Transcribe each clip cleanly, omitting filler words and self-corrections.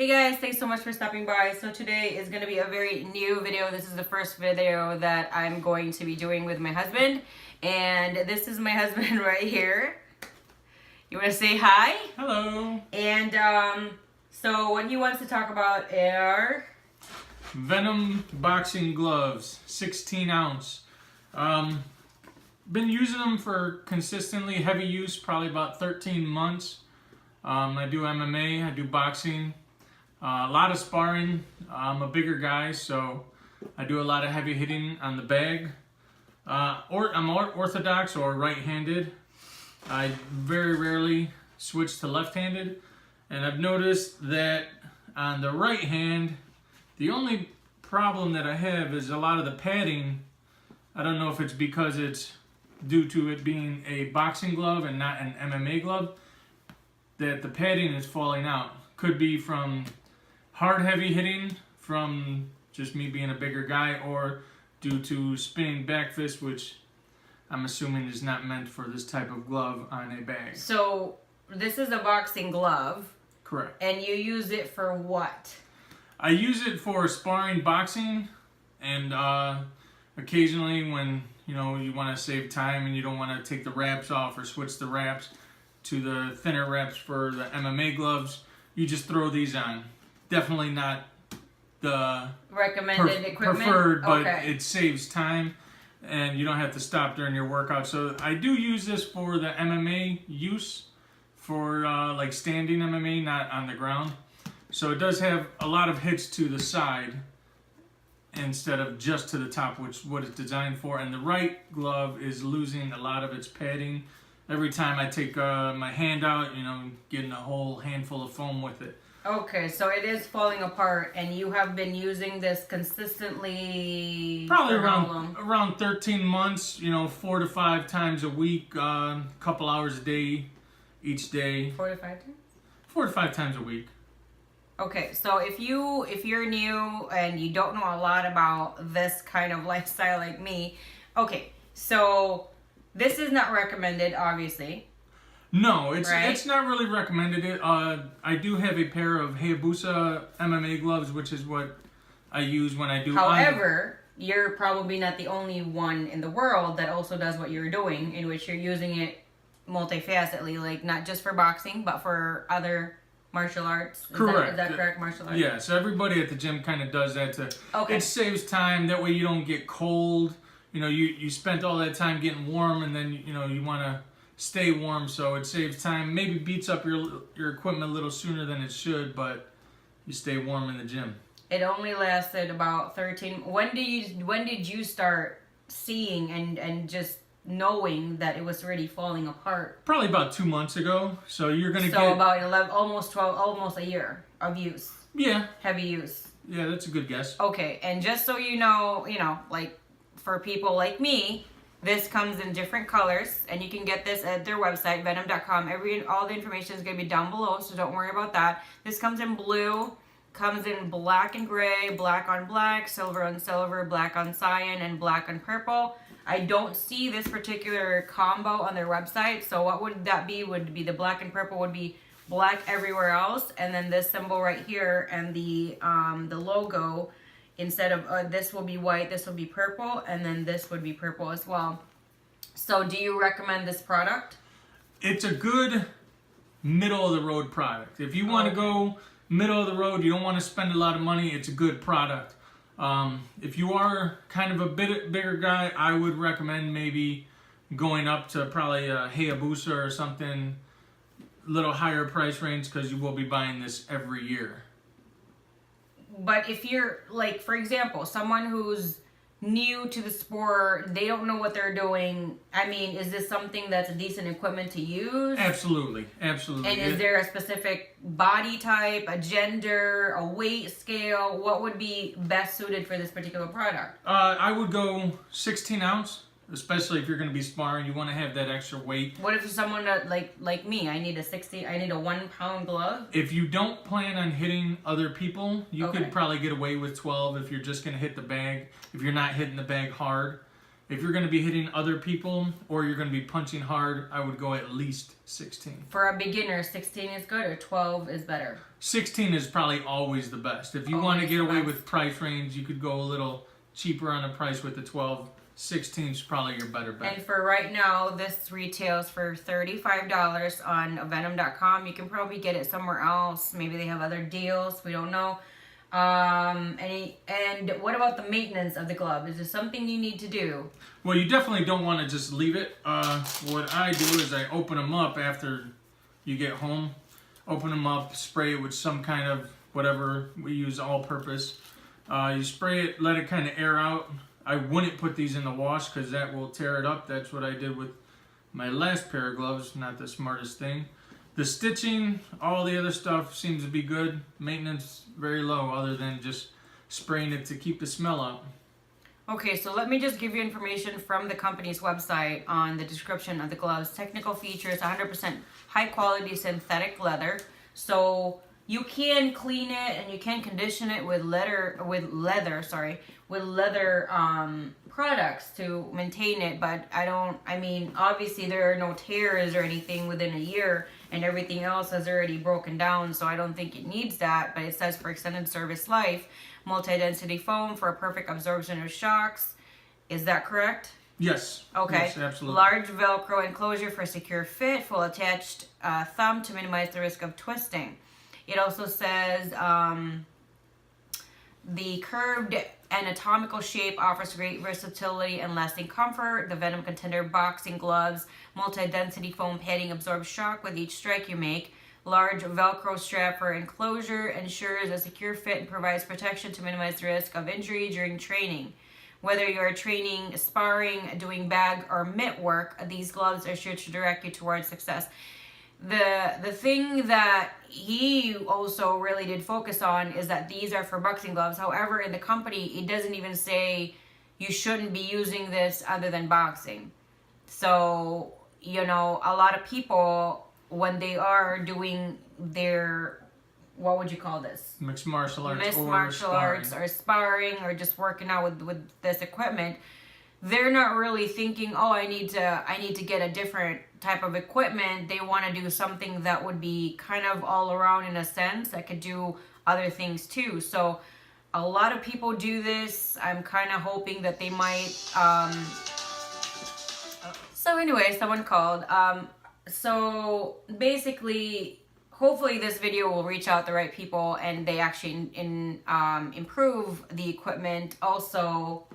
Hey guys, thanks so much for stopping by. So today is going to be a very new video. This is the first video that I'm going to be doing with my husband. And this is my husband right here. You want to say hi? Hello. And so what he wants to talk about are... Venum boxing gloves, 16 ounce. Been using them for consistently heavy use, probably about 13 months. I do MMA, I do boxing. A lot of sparring. I'm a bigger guy, so I do a lot of heavy hitting on the bag. I'm orthodox or right-handed. I very rarely switch to left-handed. And I've noticed that on the right hand, the only problem that I have is a lot of the padding. I don't know if it's because it's due to it being a boxing glove and not an MMA glove, that the padding is falling out. Could be from hard heavy hitting from just me being a bigger guy, or due to spinning back fist, which I'm assuming is not meant for this type of glove on a bag. So this is a boxing glove. Correct. And you use it for what? I use it for sparring boxing, and occasionally when you want to save time and you don't want to take the wraps off or switch the wraps to the thinner wraps for the MMA gloves, you just throw these on. Definitely not the recommended equipment, preferred, but okay. It saves time and you don't have to stop during your workout. So I do use this for the MMA use, for like standing MMA, not on the ground. So it does have a lot of hits to the side instead of just to the top, which is what it's designed for. And the right glove is losing a lot of its padding. Every time I take my hand out, getting a whole handful of foam with it. Okay, so it is falling apart, and you have been using this consistently probably for how long? around 13 months, 4 to 5 times a week, couple hours a day, each day. 4 to 5 times? 4 to 5 times a week. Okay, so if you're new and you don't know a lot about this kind of lifestyle like me, okay, so this is not recommended, obviously. No, it's not really recommended. I do have a pair of Hayabusa MMA gloves, which is what I use when I do. However, you're probably not the only one in the world that also does what you're doing, in which you're using it multifacetedly, like not just for boxing, but for other martial arts. Correct. Is that correct, martial arts? Yeah, so everybody at the gym kind of does that. Okay. It saves time. That way you don't get cold. You spent all that time getting warm, and then you want to stay warm, so it saves time. Maybe beats up your equipment a little sooner than it should, but you stay warm in the gym. It only lasted about 13. When did you start seeing and just knowing that it was already falling apart? Probably about 2 months ago. So you're gonna get about 11, almost 12, almost a year of use. Yeah. Heavy use. Yeah, that's a good guess. Okay, and just so you know, like for people like me, this comes in different colors, and you can get this at their website, Venum.com. All the information is going to be down below, so don't worry about that. This comes in blue, comes in black and gray, black on black, silver on silver, black on cyan, and black on purple. I don't see this particular combo on their website, so what would that be? Would be the black and purple would be black everywhere else, and then this symbol right here and the logo. Instead of this will be white, this will be purple, and then this would be purple as well. So do you recommend this product? It's a good middle-of-the-road product. If you want to go middle of the road, you don't want to spend a lot of money, it's a good product. If you are kind of a bit bigger guy, I would recommend maybe going up to probably a Hayabusa or something, little higher price range, because you will be buying this every year. But if you're, like, for example, someone who's new to the sport, they don't know what they're doing. I mean, is this something that's a decent equipment to use? Absolutely, absolutely. And is there a specific body type, a gender, a weight scale? What would be best suited for this particular product? I would go 16 ounce. Especially if you're going to be sparring, you want to have that extra weight. What if someone like me, I need a 1 pound glove? If you don't plan on hitting other people, you could probably get away with 12 if you're just going to hit the bag. If you're not hitting the bag hard, If you're going to be hitting other people or you're going to be punching hard, I would go at least 16. For a beginner, 16 is good or 12 is better? 16 is probably always the best. If you want to get away with price range, you could go a little cheaper on the price with the 12. 16 is probably your better bet. And for right now, this retails for $35 on Venum.com. You can probably get it somewhere else. Maybe they have other deals. We don't know. And what about the maintenance of the glove? Is this something you need to do? Well, you definitely don't want to just leave it. What I do is I open them up after you get home. Open them up, spray it with some kind of whatever we use, all-purpose. You spray it, let it kind of air out. I wouldn't put these in the wash because that will tear it up. That's what I did with my last pair of gloves. Not the smartest thing. The stitching, all the other stuff seems to be good. Maintenance, very low, other than just spraying it to keep the smell out. Okay, so let me just give you information from the company's website on the description of the gloves. Technical features, 100% high quality synthetic leather. So you can clean it and you can condition it with leather products to maintain it, but I mean, obviously there are no tears or anything within a year, and everything else has already broken down, so I don't think it needs that. But it says for extended service life, multi-density foam for a perfect absorption of shocks. Is that correct? Yes. Okay. Yes, absolutely. Large Velcro enclosure for secure fit, full attached thumb to minimize the risk of twisting. It also says the curved anatomical shape offers great versatility and lasting comfort. The Venum Contender boxing gloves, multi-density foam padding absorbs shock with each strike you make. Large Velcro strap for enclosure ensures a secure fit and provides protection to minimize the risk of injury during training. Whether you are training, sparring, doing bag or mitt work, these gloves are sure to direct you towards success. The thing that he also really did focus on is that these are for boxing gloves. However, in the company, it doesn't even say you shouldn't be using this other than boxing. So, you know, a lot of people, when they are doing their, what would you call this? Mixed martial arts. Mixed martial arts or sparring or just working out with this equipment, they're not really thinking, oh, I need to get a different type of equipment. They want to do something that would be kind of all around in a sense, that could do other things too. So a lot of people do this. I'm kind of hoping that they might. So anyway, someone called. So basically, hopefully this video will reach out the right people and they actually improve the equipment. Also,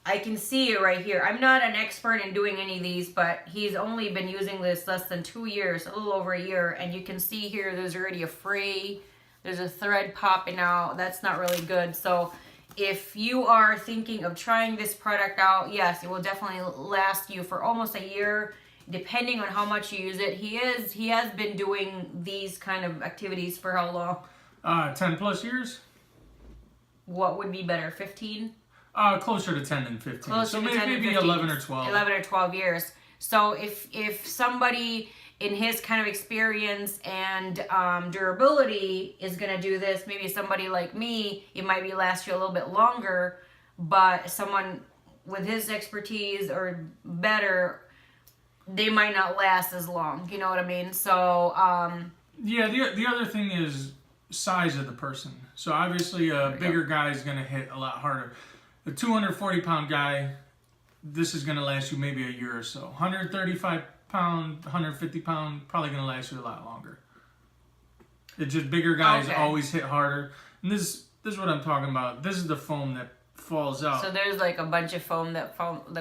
I can see it right here. I'm not an expert in doing any of these, but he's only been using this less than 2 years, a little over a year. And you can see here, there's already a fray. There's a thread popping out. That's not really good. So if you are thinking of trying this product out, yes, it will definitely last you for almost a year, depending on how much you use it. He has been doing these kind of activities for how long? 10 plus years. What would be better, 15? Closer to 10 than 15. Closer so to 10 maybe and 15. 11 or 12. 11 or 12 years. So if somebody in his kind of experience and durability is going to do this, maybe somebody like me, it might be last you a little bit longer, but someone with his expertise or better, they might not last as long. You know what I mean? So yeah, the other thing is size of the person. So obviously a bigger guy is going to hit a lot harder. The 240-pound guy, this is going to last you maybe a year or so. 135-pound, 150-pound, probably going to last you a lot longer. It's just bigger guys always hit harder. And this is what I'm talking about. This is the foam that falls out. So there's like a bunch of foam that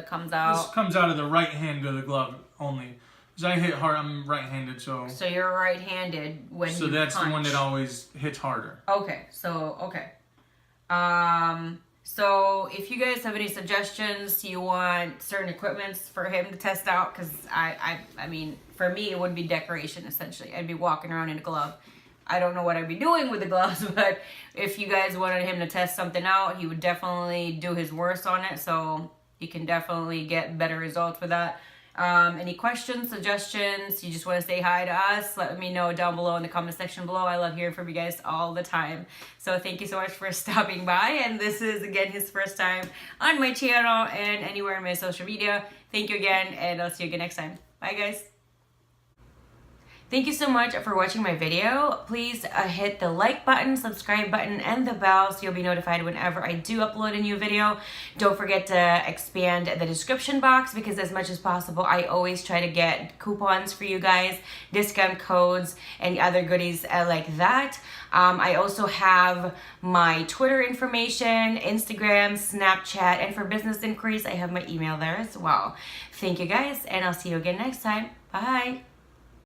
comes out. This comes out of the right hand of the glove only. Because I hit hard, I'm right-handed, so... So you're right-handed when you punch. So that's the one that always hits harder. Okay, so if you guys have any suggestions, you want certain equipments for him to test out, because I mean, for me, it would be decoration, essentially. I'd be walking around in a glove. I don't know what I'd be doing with the gloves, but if you guys wanted him to test something out, he would definitely do his worst on it, so you can definitely get better results with that. Any questions, suggestions, you just want to say hi to us, let me know down below in the comment section below. I love hearing from you guys all the time. So thank you so much for stopping by. And this is, again, his first time on my channel and anywhere in my social media. Thank you again, and I'll see you again next time. Bye, guys. Thank you so much for watching my video. Please hit the like button, subscribe button, and the bell so you'll be notified whenever I do upload a new video. Don't forget to expand the description box because as much as possible, I always try to get coupons for you guys, discount codes, and other goodies like that. I also have my Twitter information, Instagram, Snapchat, and for business inquiries, I have my email there as well. Thank you guys, and I'll see you again next time. Bye.